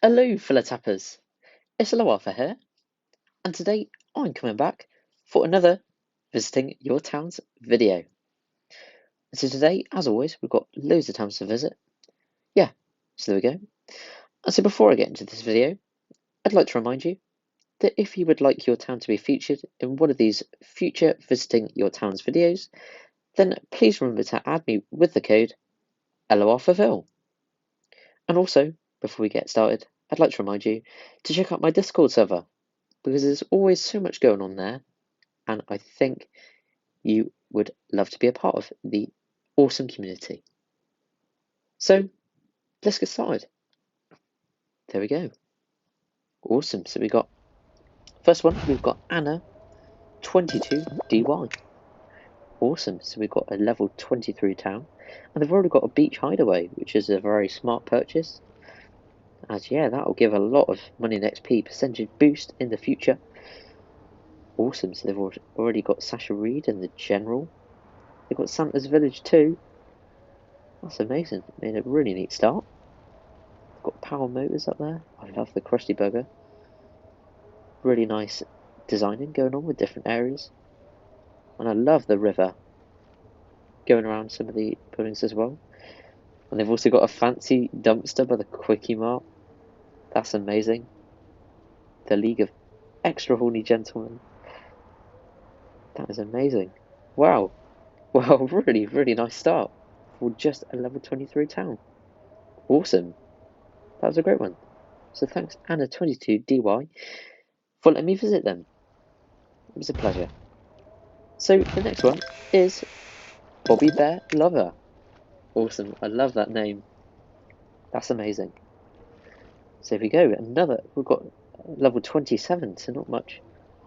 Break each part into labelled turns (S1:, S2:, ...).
S1: Hello, fellow tappers. It's ElloArfur here, and today I'm coming back for another visiting your towns video. So today, as always, we've got loads of towns to visit. Yeah, so there we go. And so before I get into this video, I'd like to remind you that if you would like your town to be featured in one of these future visiting your towns videos, then please remember to add me with the code ElloArfurVille. And also, before we get started, I'd like to remind you to check out my Discord server, because there's always so much going on there, and I think you would love to be a part of the awesome community. So let's get started. There we go. Awesome. So we got first one, we've got Anna 22DY. Awesome. So we've got a level 23 town, and they've already got a beach hideaway, which is a very smart purchase. As yeah, that'll give a lot of money and XP percentage boost in the future. Awesome. So they've already got Sasha Reed and the General. They've got Santa's Village too. That's amazing. Made a really neat start. Got Power Motors up there. I love the Krusty Burger. Really nice designing going on with different areas. And I love the river going around some of the buildings as well. And they've also got a fancy dumpster by the Quickie Mart. That's amazing. The League of Extra Horny Gentlemen. That is amazing. Wow. Wow, really, really nice start for just a level 23 town. Awesome. That was a great one. So thanks Anna22DY for letting me visit them. It was a pleasure. So the next one is Bobby Bear Lover. Awesome, I love that name. That's amazing. So here we go, we've got level 27, so not much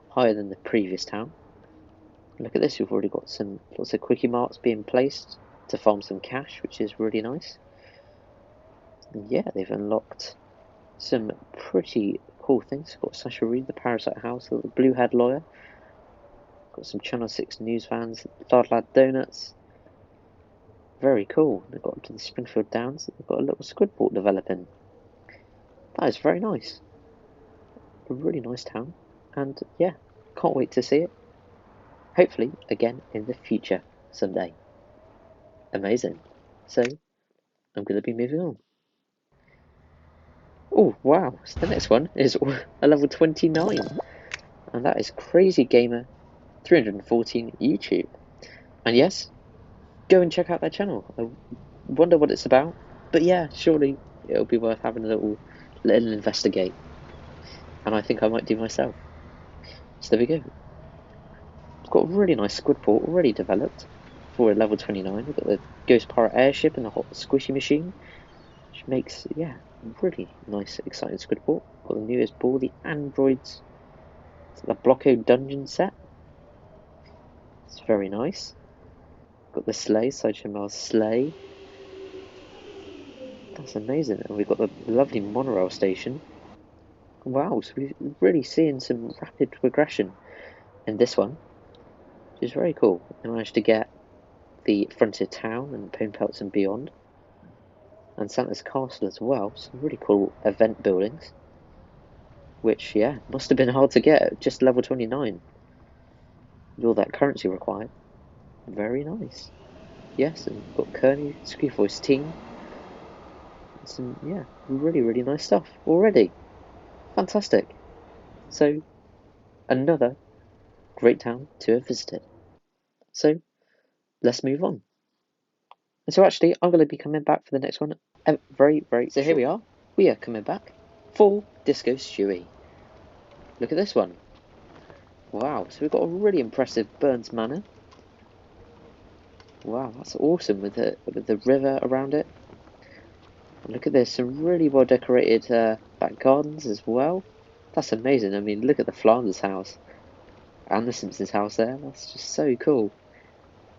S1: higher than the previous town. Look at this, we've already got lots of quickie marts being placed to farm some cash, which is really nice. And yeah, they've unlocked some pretty cool things. Got Sasha Reed, the Parasite House, the Blue Head Lawyer. Got some Channel 6 news vans, Lad Donuts. Very cool. They've got up to the Springfield Downs. They've got a little squid port developing. That is very nice. A really nice town. And yeah, can't wait to see it. Hopefully again in the future someday. Amazing. So I'm going to be moving on. Oh wow, so the next one is a level 29. And that is Crazy Gamer 314 YouTube. And yes, go and check out their channel. I wonder what it's about, but yeah, surely it'll be worth having a little investigate. And I think I might do myself. So there we go. It's got a really nice squid port already developed for a level 29. We've got the Ghost Pirate airship and the hot squishy machine, which makes yeah, really nice, exciting squid port. Got the newest ball, the androids, the Blocko dungeon set. It's very nice. Got the sleigh, Hamale's sleigh. That's amazing. And we've got the lovely monorail station. Wow, so we're really seeing some rapid progression in this one, which is very cool. They managed to get the Frontier Town and Pone Pelts and beyond, and Santa's Castle as well. Some really cool event buildings, which yeah, must have been hard to get at just level 29 with all that currency required. Very nice. Yes, and we've got Kearney, Squeakvoice team. Some yeah, really, really nice stuff already. Fantastic. So another great town to have visited. So let's move on. And so actually, I'm going to be coming back for the next one very, very So here we are. We are coming back for Disco Stewie. Look at this one. Wow, so we've got a really impressive Burns Manor. Wow, that's awesome with the river around it. And look at this, some really well decorated back gardens as well. That's amazing. I mean, look at the Flanders house and the Simpsons house there. That's just so cool.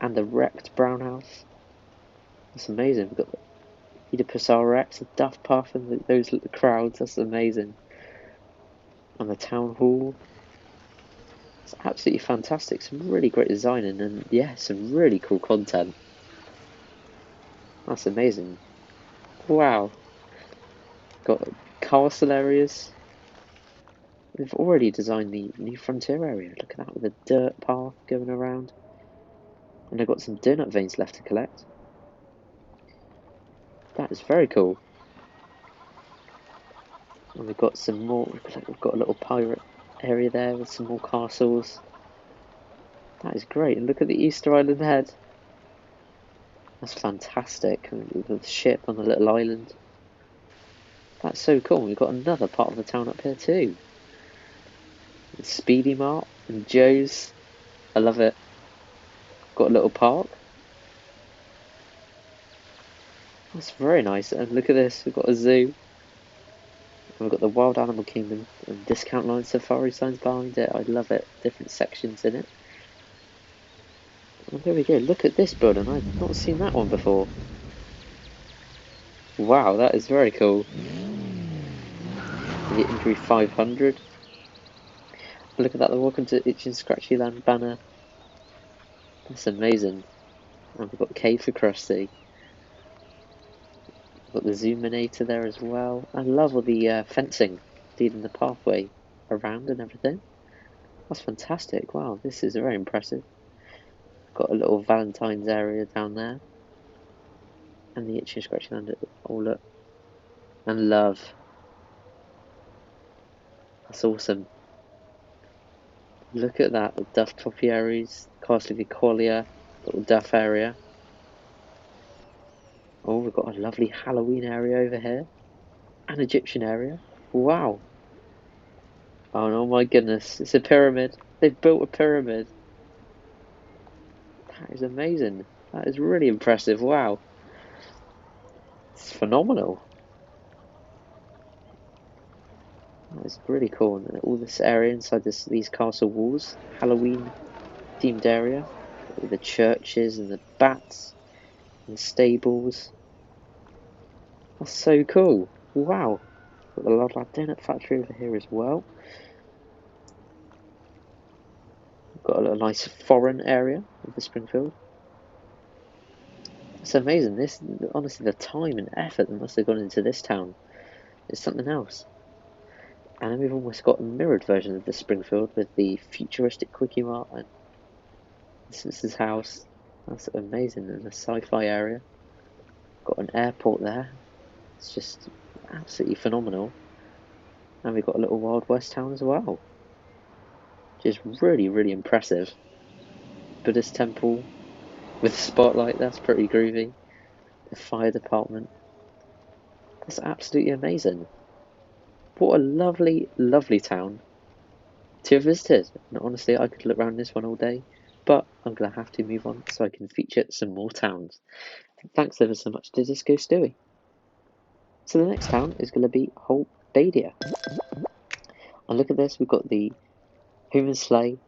S1: And the wrecked brown house. That's amazing. We've got the Oedipus Rex, the Duff Puff, and those little crowds. That's amazing. And the town hall. It's absolutely fantastic. Some really great designing and yeah, some really cool content. That's amazing. Wow. Got castle areas. They've already designed the new frontier area. Look at that with a dirt path going around. And they've got some donut veins left to collect. That is very cool. And we've got some more. We've got a little pirate area there with some more castles. That is great. And look at the Easter Island head. That's fantastic. With the ship on the little island. That's so cool. We've got another part of the town up here too. The Speedy Mart and Joe's. I love it. Got a little park. That's very nice. And look at this. We've got a zoo. And we've got the Wild Animal Kingdom and discount line safari signs behind it. I love it. Different sections in it. And there we go. Look at this building. I've not seen that one before. Wow, that is very cool. The Injury 500. Look at that. The Welcome to Itchy and Scratchy Land banner. That's amazing. And we've got K for Krusty. We've got the Zoominator there as well. I love all the fencing leading the pathway around and everything. That's fantastic. Wow, this is very impressive. Got a little Valentine's area down there. And the Itchy and Scratchy Land. Oh, look. And love. That's awesome. Look at that. The Duff Topiaries, Castle Vicolia, little Duff area. Oh, we've got a lovely Halloween area over here. An Egyptian area. Wow. Oh my goodness. It's a pyramid. They've built a pyramid. That is amazing. That is really impressive. Wow. It's phenomenal. That is really cool. And all this area inside these castle walls. Halloween themed area. With the churches and the bats and the stables. That's so cool. Wow. Got the Lard Lad Donut Factory over here as well. We've got a little nice foreign area of the Springfield. It's amazing. This, honestly, the time and effort that must have gone into this town is something else. And then we've almost got a mirrored version of the Springfield with the futuristic Quickie Mart and the Simpsons house. That's amazing. And the Sci-fi area. Got an airport there. It's just absolutely phenomenal. And we've got a little Wild West town as well. Just really, really impressive. Buddhist temple with a spotlight. That's pretty groovy. The fire department. That's absolutely amazing. What a lovely, lovely town to have visited. And honestly, I could look around this one all day, but I'm going to have to move on so I can feature some more towns. Thanks ever so much to Disco Stewie. So the next town is going to be Dadia. And look at this, we've got the human sleigh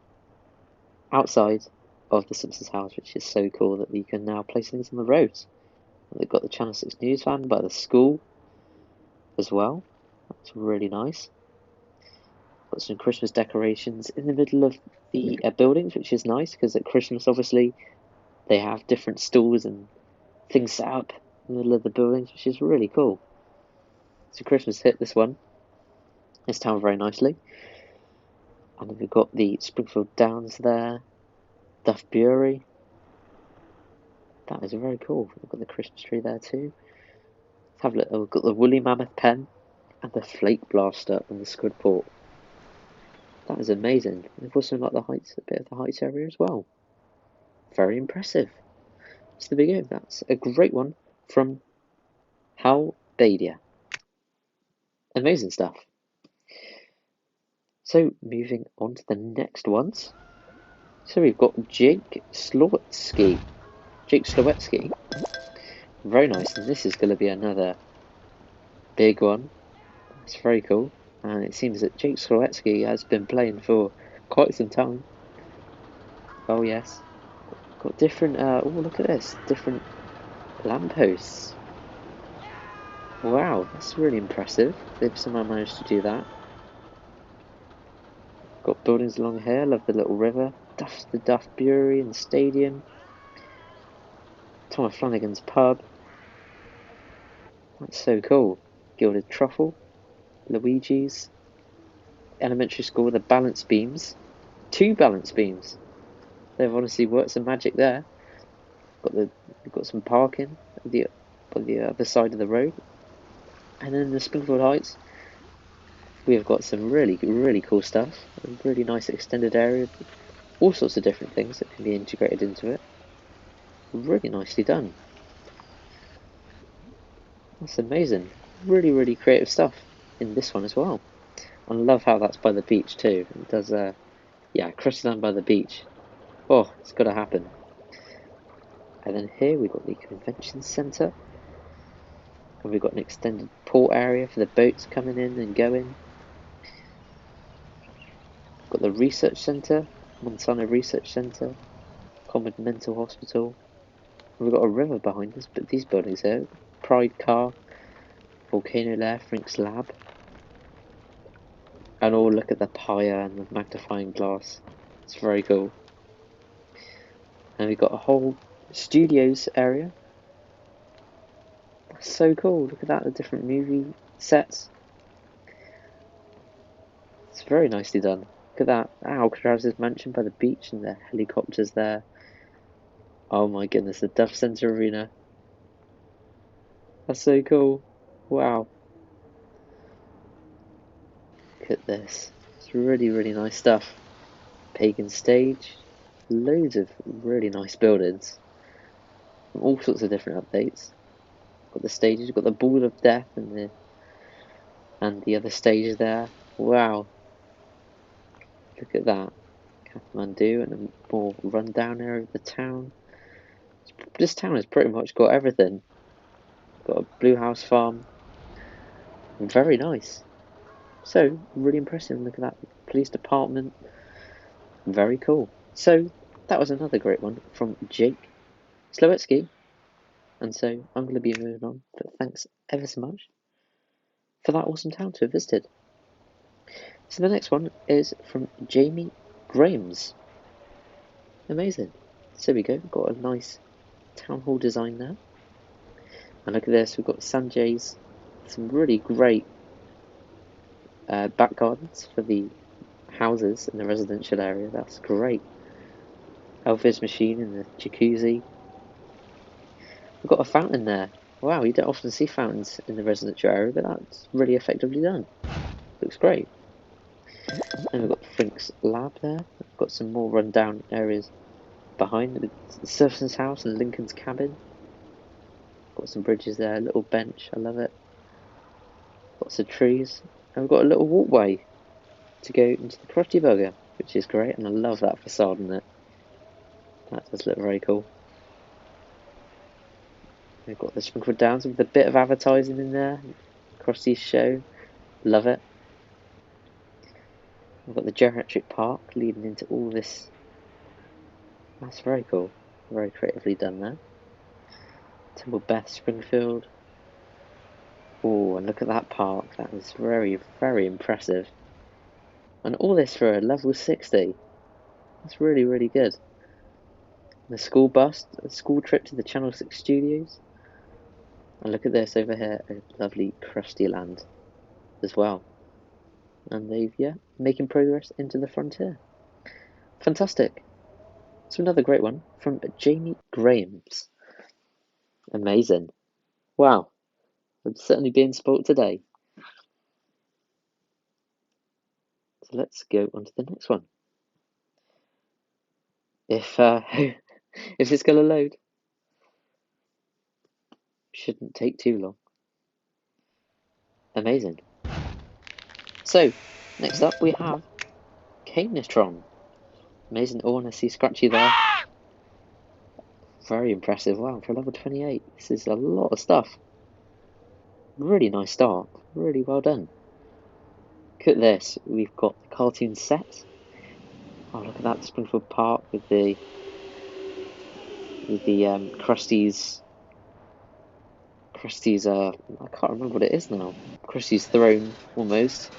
S1: outside of the Simpsons house, which is so cool that you can now place things on the roads. And they've got the Channel 6 news van by the school as well. That's really nice. Got some Christmas decorations in the middle of the buildings, which is nice because at Christmas, obviously, they have different stalls and things set up in the middle of the buildings, which is really cool. So Christmas hit this town very nicely. And then we've got the Springfield Downs there, Duff Brewery. That is very cool. We've got the Christmas tree there too. Let's have a look. We've got the Woolly Mammoth Pen and the Flake Blaster and the Squid Port. That is amazing. And we've also got the heights, a bit of the heights area as well. Very impressive. So there we go. That's a great one from Dadia. Amazing stuff. So moving on to the next ones. So we've got Jake Slowetsky. Very nice. And this is going to be another big one. It's very cool. And it seems that Jake Slowetsky has been playing for quite some time. Oh yes. Got different, oh look at this, different lampposts. Wow, that's really impressive. They've somehow managed to do that. Got buildings along here, love the little river. The Duff Brewery and Stadium. Tom Flanagan's pub. That's so cool. Gilded Truffle. Luigi's elementary school, the balance beams. 2 balance beams. They've honestly worked some magic there. We've got some parking on the other side of the road. And then in the Springfield Heights, we've got some really, really cool stuff. A really nice extended area. All sorts of different things that can be integrated into it. Really nicely done. That's amazing. Really, really creative stuff in this one as well. I love how that's by the beach too. It does, yeah, Crestland by the beach. Oh, it's got to happen. And then here we've got the convention centre. And we've got an extended port area for the boats coming in and going. Got the research centre, Montana Research Centre, Common Mental Hospital. And we've got a river behind us, but these buildings here. Pride Car, Volcano Lair, Frink's Lab. And oh, look at the pyre and the magnifying glass. It's very cool. And we've got a whole studios area. That's so cool. Look at that, the different movie sets. It's very nicely done. Look at that. Alcatraz's mansion by the beach and the helicopters there. Oh my goodness, the Duff Center Arena. That's so cool. Wow. Look at this. It's really, really nice stuff. Pagan Stage. Loads of really nice buildings. All sorts of different updates. Got the stages, you've got the Ball of Death and the other stages there. Wow. Look at that. Kathmandu and a more rundown area of the town. This town has pretty much got everything. Got a blue house farm. Very nice. So, really impressive. Look at that. Police department. Very cool. So, that was another great one from Jake Slowetsky. And so, I'm going to be moving on. But thanks ever so much for that awesome town to have visited. So the next one is from Jamie Graham's. Amazing. So we go. We've got a nice town hall design there. And look at this. We've got Sanjay's. Some really great back gardens for the houses in the residential area. That's great. Elvis machine in the jacuzzi. We've got a fountain there. Wow, you don't often see fountains in the residential area, but that's really effectively done. Looks great. And we've got Frink's Lab there. We've got some more rundown areas behind with the Simpsons house and Lincoln's cabin. Got some bridges there, a little bench, I love it. Lots of trees. And we've got a little walkway to go into the Krusty Burger, which is great, and I love that facade in it. That does look very cool. We've got the Springfield Downs with a bit of advertising in there. Krusty's show. Love it. We've got the geriatric park leading into all this. That's very cool. Very creatively done there. Temple Beth, Springfield. Oh, and look at that park. That was very, very impressive. And all this for a level 60. That's really, really good. The school bus, a school trip to the Channel 6 studios. And look at this over here, a lovely Krusty Land as well. And they've, yeah, making progress into the frontier. Fantastic. So another great one from Jamie Graham's. Amazing. Wow. I'm certainly being spoilt today. So let's go on to the next one. If it's going to load, shouldn't take too long. Amazing. So, next up we have K-Nitron. Amazing. Oh, and I see Scratchy there. Very impressive. Wow, for level 28. This is a lot of stuff. Really nice start. Really well done. Look at this. We've got the cartoon set. Oh, look at that. Springfield Park with the Krusty's, I can't remember what it is now. Krusty's throne, almost.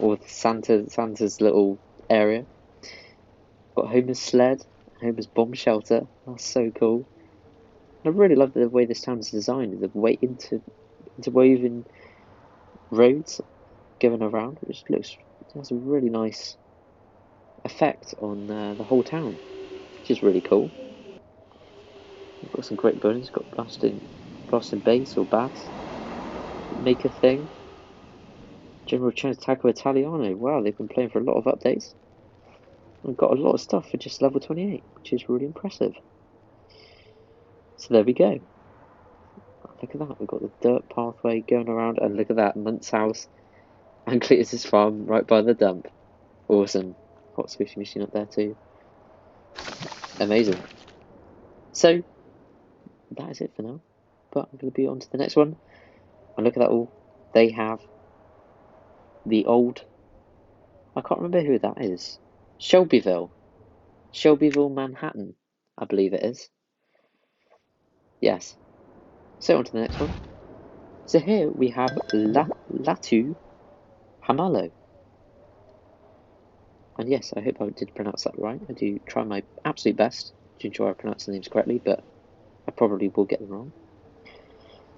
S1: Or Santa's little area. Got Homer's sled, Homer's bomb shelter. That's so cool. And I really love the way this town is designed. The way interwoven roads going around, which has a really nice effect on the whole town, which is really cool. We've got some great buildings. We've got blasting base or bass, make a thing. General Chance Taco Italiano. Wow, they've been playing for a lot of updates. We've got a lot of stuff for just level 28, which is really impressive. So there we go. Look at that, we've got the dirt pathway going around, and look at that, Munt's house and Cletus's farm right by the dump. Awesome. Hot squishy machine up there too. Amazing. So, that is it for now. But I'm going to be on to the next one. And look at that all. They have the old... I can't remember who that is. Shelbyville. Shelbyville, Manhattan, I believe it is. Yes. So on to the next one. So here we have Lattu Hamale. And yes, I hope I did pronounce that right. I do try my absolute best to ensure I pronounce the names correctly, but I probably will get them wrong.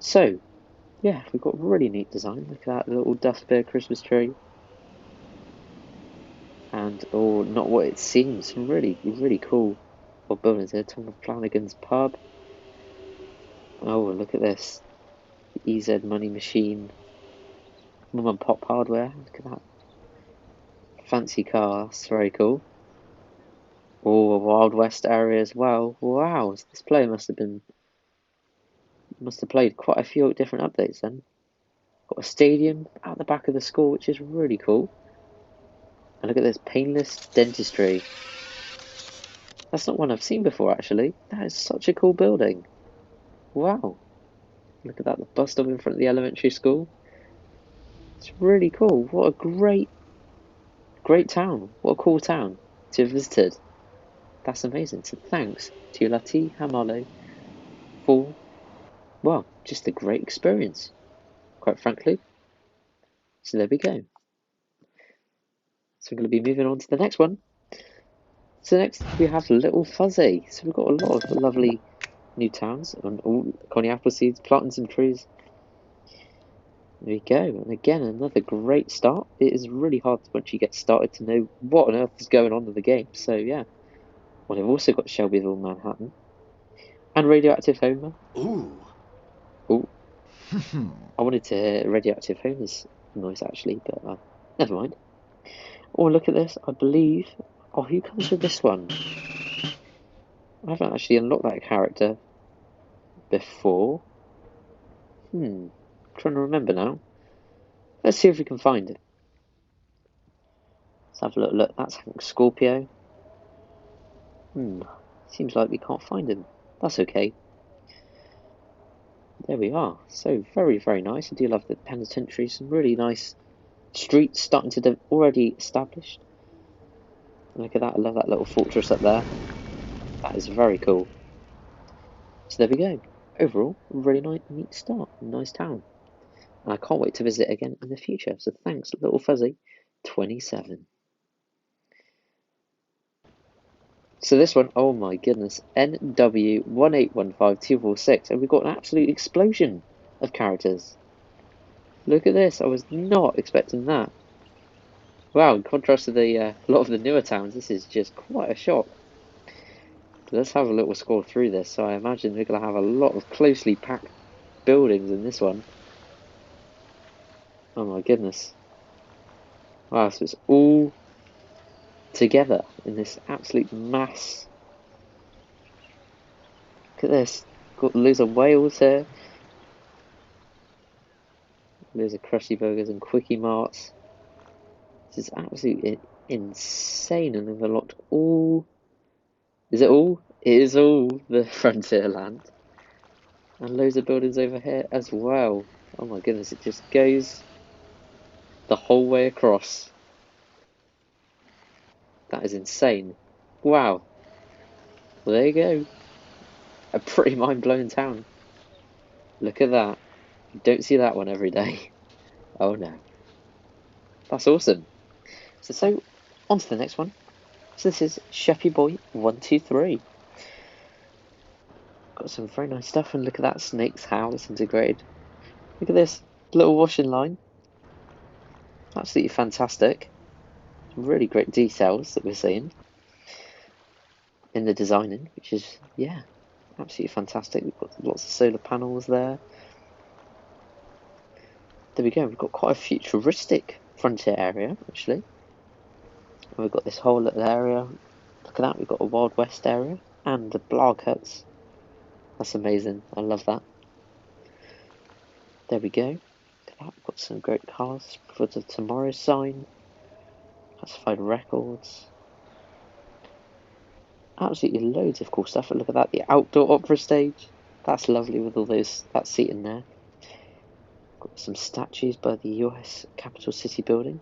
S1: So, yeah, we've got a really neat design. Look at that little dustbin Christmas tree. And, oh, not what it seems. Some really, really cool buildings here. Tom Flanagan's pub. Oh, look at this. The EZ Money Machine. Mum and Pop Hardware. Look at that. Fancy car. That's very cool. Oh, a Wild West area as well. Wow, this player must have played quite a few different updates then. Got a stadium at the back of the school, which is really cool. And look at this, painless dentistry. That's not one I've seen before, actually. That is such a cool building. Wow. Look at that, the bus stop in front of the elementary school. It's really cool. What a great town. What a cool town to have visited. That's amazing. So thanks to Lattu Hamale for, well, just a great experience, quite frankly. So there we go. So we're going to be moving on to the next one. So next we have Little Fuzzy. So we've got a lot of lovely new towns and all Connie apple seeds, planting some trees. There we go. And again, another great start. It is really hard once you get started to know what on earth is going on in the game. So yeah. Well, I've also got Shelbyville, Manhattan, and Radioactive Homer.
S2: Ooh.
S1: Ooh. I wanted to Radioactive Homer's noise actually, but never mind. Oh, look at this. I believe... Oh, who comes with this one? I haven't actually unlocked that character before. I'm trying to remember now. Let's see if we can find it. Let's have a look. That's Hank Scorpio. Seems like we can't find him. That's okay. There we are. So, very, very nice. I do love the penitentiary. Some really nice streets starting to already established. Look at that, I love that little fortress up there. That is very cool. So there we go. Overall, really neat start. Nice town. And I can't wait to visit again in the future. So thanks, Little Fuzzy 27. So this one, oh my goodness, NW1815246, and we've got an absolute explosion of characters. Look at this, I was not expecting that. Wow, in contrast to the a lot of the newer towns, this is just quite a shock. But let's have a little scroll through this. So I imagine we're going to have a lot of closely packed buildings in this one. Oh my goodness. Wow, so it's all together in this absolute mass. Look at this. Got loads of whales here. Loads of Krusty Burgers and Quickie Marts. This is absolutely insane, and they've unlocked all... Is it all? It is all the frontier land. And loads of buildings over here as well. Oh my goodness, it just goes the whole way across. That is insane. Wow. Well, there you go. A pretty mind-blowing town. Look at that. You don't see that one every day. Oh no. That's awesome. So on to the next one. So this is Sheppy Boy 123. Got some very nice stuff, and look at that Snake's house integrated Look at this little washing line. Absolutely fantastic. Some really great details that we're seeing in the designing, which is, yeah, absolutely fantastic. We've got lots of solar panels there. There we go, we've got quite a futuristic frontier area, actually. And we've got this whole little area. Look at that, we've got a Wild West area and the blog huts. That's amazing, I love that. There we go. Look at that, we've got some great cars for the Tomorrow sign. Classified records. Absolutely loads of cool stuff. And look at that, the outdoor opera stage. That's lovely with all that seating there. Got some statues by the US Capital City building.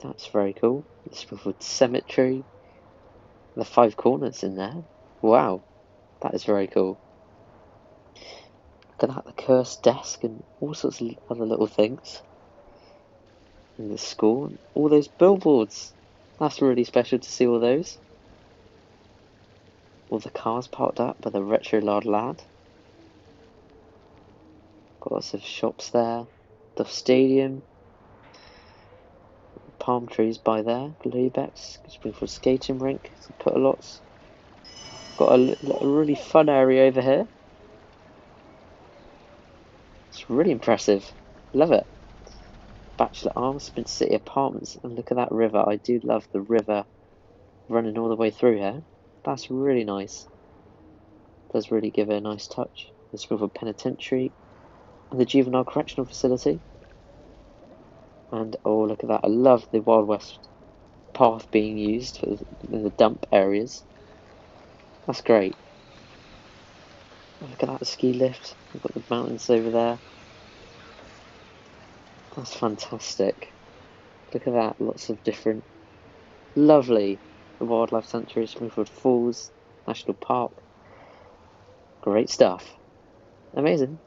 S1: That's very cool. The Springfield Cemetery. The 5 corners in there. Wow, that is very cool. Look at that, the cursed desk and all sorts of other little things. In the school, and all those billboards. That's really special to see all those. All the cars parked up by the Retro Lad. Got lots of shops there. The stadium. Palm trees by there. Bluebecks. Springfield skating rink. Put a lots. Got a really fun area over here. It's really impressive. Love it. Bachelor Arms, Spin City Apartments, and look at that river. I do love the river running all the way through here. That's really nice. Does really give it a nice touch. The Springfield Penitentiary and the Juvenile Correctional Facility. And oh, look at that. I love the Wild West path being used for the dump areas. That's great. Look at that ski lift. We've got the mountains over there. That's fantastic. Look at that, lots of different, lovely wildlife sanctuaries, Springfield Falls, National Park. Great stuff. Amazing.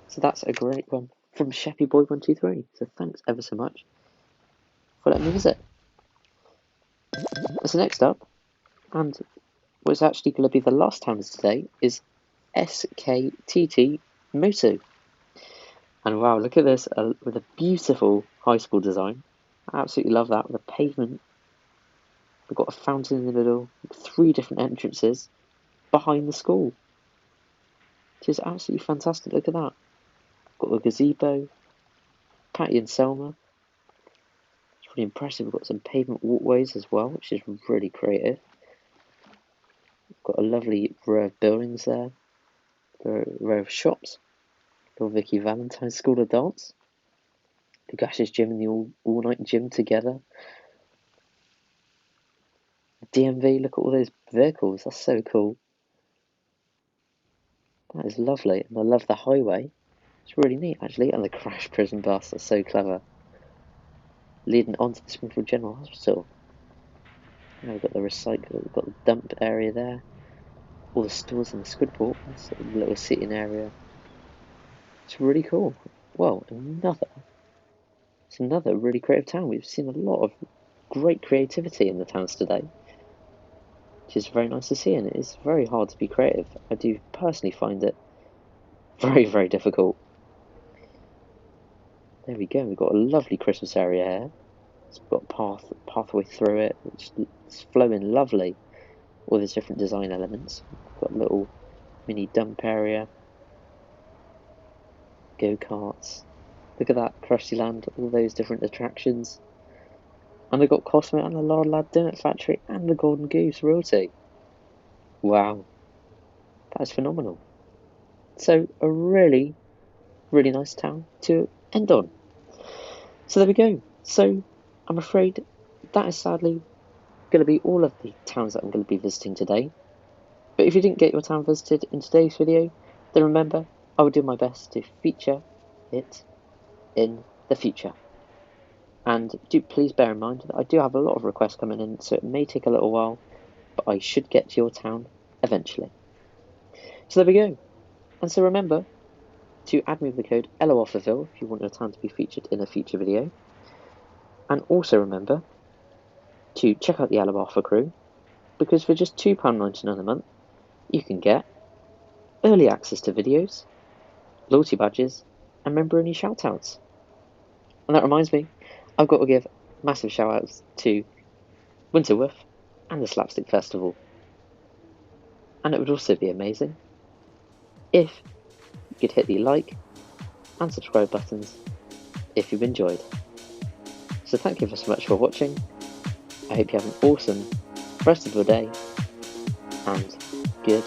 S1: So that's a great one from Sheppy Boy 123. So thanks ever so much for letting me visit. So next up, and what's actually going to be the last town today, is Sktt Motu. And wow, look at this, with a beautiful high school design. I absolutely love that, with a pavement. We've got a fountain in the middle, 3 different entrances behind the school. Which is absolutely fantastic, look at that. Got a gazebo, Patty and Selma. It's really impressive, we've got some pavement walkways as well, which is really creative. We've got a lovely row of buildings there, a row of shops. Little Vicky Valentine's School of Dance. The Gash's Gym and the all-night gym together. DMV, look at all those vehicles, that's so cool. That is lovely, and I love the highway. It's really neat actually, and the crash prison bus, that's so clever. Leading on to the Springfield General Hospital. Now we've got the recycle, we've got the dump area there. All the stores in the Sktt, that's a little sitting area. It's really cool. Well, it's another really creative town. We've seen a lot of great creativity in the towns today, which is very nice to see, and it is very hard to be creative. I do personally find it very, very difficult. There we go, we've got a lovely Christmas area here. It's got a pathway through it, which is flowing lovely. All these different design elements. We've got a little mini dump area. Go-karts. Look at that, Krusty Land, all those different attractions. And they've got Cosmo and the Lard Lad Donut Factory and the Golden Goose Royalty. Wow, that's phenomenal. So a really, really nice town to end on. So there we go. So I'm afraid that is sadly going to be all of the towns that I'm going to be visiting today. But if you didn't get your town visited in today's video, then remember, I will do my best to feature it in the future. And do please bear in mind that I do have a lot of requests coming in, so it may take a little while, but I should get to your town eventually. So there we go. And so remember to add me with the code ElloArfurVille if you want your town to be featured in a future video. And also remember to check out the ElloArfur Crew, because for just £2.99 a month, you can get early access to videos, loyalty badges, and member-only shoutouts. And that reminds me, I've got to give massive shoutouts to Winterwolf and the Slapstick Festival. And it would also be amazing if you could hit the like and subscribe buttons if you've enjoyed. So thank you so much for watching. I hope you have an awesome rest of your day, and good